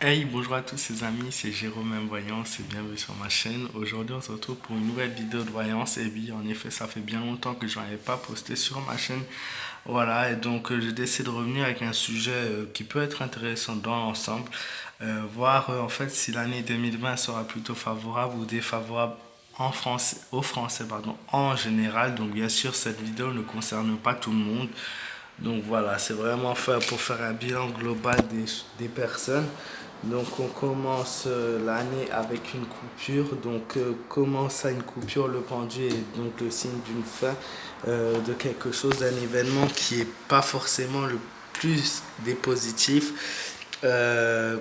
Hey, bonjour à tous les amis, c'est Jérôme M. Voyance et bienvenue sur ma chaîne. Aujourd'hui, on se retrouve pour une nouvelle vidéo de voyance. Et oui, en effet, ça fait bien longtemps que je n'en avais pas posté sur ma chaîne. Voilà, et donc j'ai décidé de revenir avec un sujet qui peut être intéressant dans l'ensemble. Voir en fait si l'année 2020 sera plutôt favorable ou défavorable en France, aux Français pardon, en général. Donc bien sûr, cette vidéo ne concerne pas tout le monde. Donc voilà, c'est vraiment fait pour faire un bilan global des personnes. Donc on commence l'année avec une coupure. Donc comment ça une coupure? Le pendu est donc le signe d'une fin de quelque chose, d'un événement qui n'est pas forcément le plus des positifs.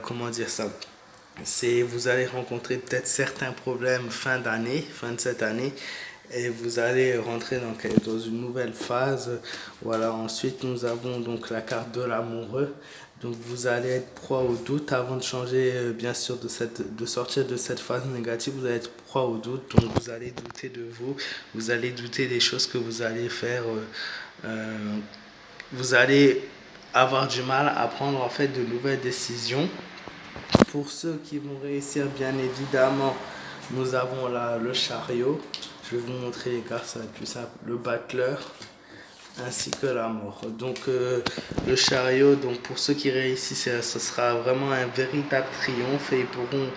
Comment dire ça? C'est vous allez rencontrer peut-être certains problèmes fin d'année, fin de cette année, et vous allez rentrer dans une nouvelle phase. Voilà, ensuite nous avons donc la carte de l'amoureux. Donc vous allez être proie au doute avant de changer, bien sûr, de sortir de cette phase négative. Vous allez être proie au doute, donc vous allez douter de vous, vous allez douter des choses que vous allez faire. Euh, Vous allez avoir du mal à prendre en fait de nouvelles décisions. Pour ceux qui vont réussir, bien évidemment, nous avons là le chariot. Je vais vous montrer les cartes, ça va être plus simple. Le battleur ainsi que la mort. Donc le chariot, donc pour ceux qui réussissent, ce sera vraiment un véritable triomphe et ils pourront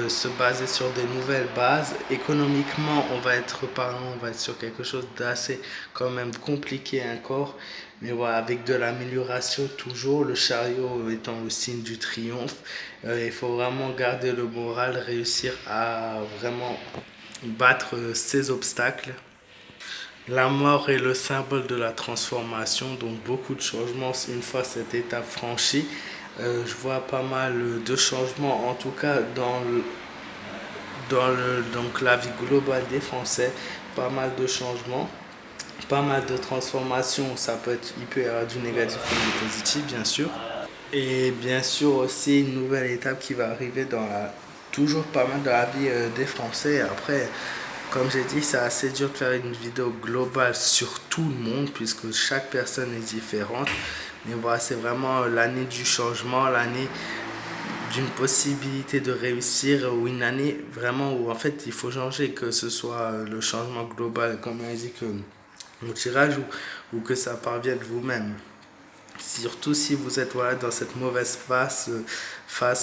se baser sur des nouvelles bases. Économiquement, on va être parlant, on va être sur quelque chose d'assez quand même compliqué encore. Mais voilà, avec de l'amélioration toujours, le chariot étant le signe du triomphe, il faut vraiment garder le moral, réussir à vraiment battre ces obstacles. La mort est le symbole de la transformation, donc beaucoup de changements une fois cette étape franchie. Je vois pas mal de changements, en tout cas donc la vie globale des Français, pas mal de changements, pas mal de transformations. Ça peut être, il peut y avoir du négatif comme du positif, bien sûr. Et bien sûr aussi une nouvelle étape qui va arriver toujours pas mal dans la vie des Français. Après, comme j'ai dit, c'est assez dur de faire une vidéo globale sur tout le monde puisque chaque personne est différente. Mais voilà, c'est vraiment l'année du changement, l'année d'une possibilité de réussir ou une année vraiment où en fait il faut changer, que ce soit le changement global, comme on a dit, que au tirage ou que ça parvienne de vous-même. Surtout si vous êtes voilà, dans cette mauvaise fin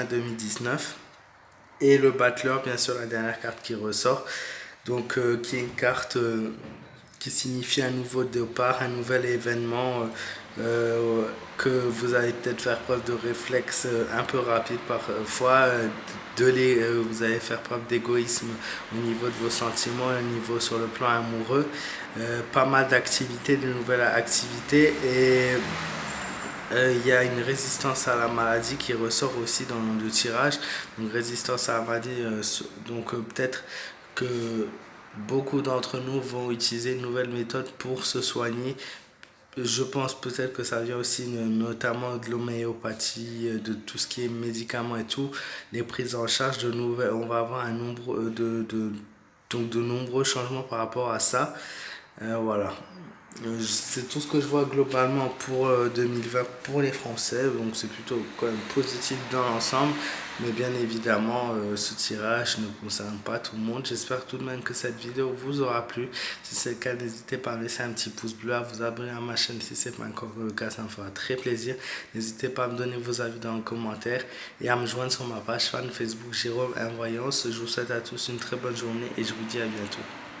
2019. Et le Battler, bien sûr, la dernière carte qui ressort. Donc, qui est une carte qui signifie un nouveau départ, un nouvel événement, que vous allez peut-être faire preuve de réflexe un peu rapide parfois. Vous allez faire preuve d'égoïsme au niveau de vos sentiments, au niveau sur le plan amoureux. Pas mal d'activités, de nouvelles activités et il y a une résistance à la maladie qui ressort aussi dans le tirage. Donc résistance à la maladie, donc peut-être que beaucoup d'entre nous vont utiliser une nouvelle méthode pour se soigner. Je pense peut-être que ça vient aussi notamment de l'homéopathie, de tout ce qui est médicaments et tout, les prises en charge de nouvelles. On va avoir un nombre donc de nombreux changements par rapport à ça. Voilà. C'est tout ce que je vois globalement pour 2020 pour les Français. Donc c'est plutôt quand même positif dans l'ensemble. Mais bien évidemment, ce tirage ne concerne pas tout le monde. J'espère tout de même que cette vidéo vous aura plu. Si c'est le cas, n'hésitez pas à me laisser un petit pouce bleu, à vous abonner à ma chaîne si ce n'est pas encore le cas. Ça me fera très plaisir. N'hésitez pas à me donner vos avis dans les commentaires et à me joindre sur ma page fan Facebook Jérôme M. Voyance. Je vous souhaite à tous une très bonne journée et je vous dis à bientôt.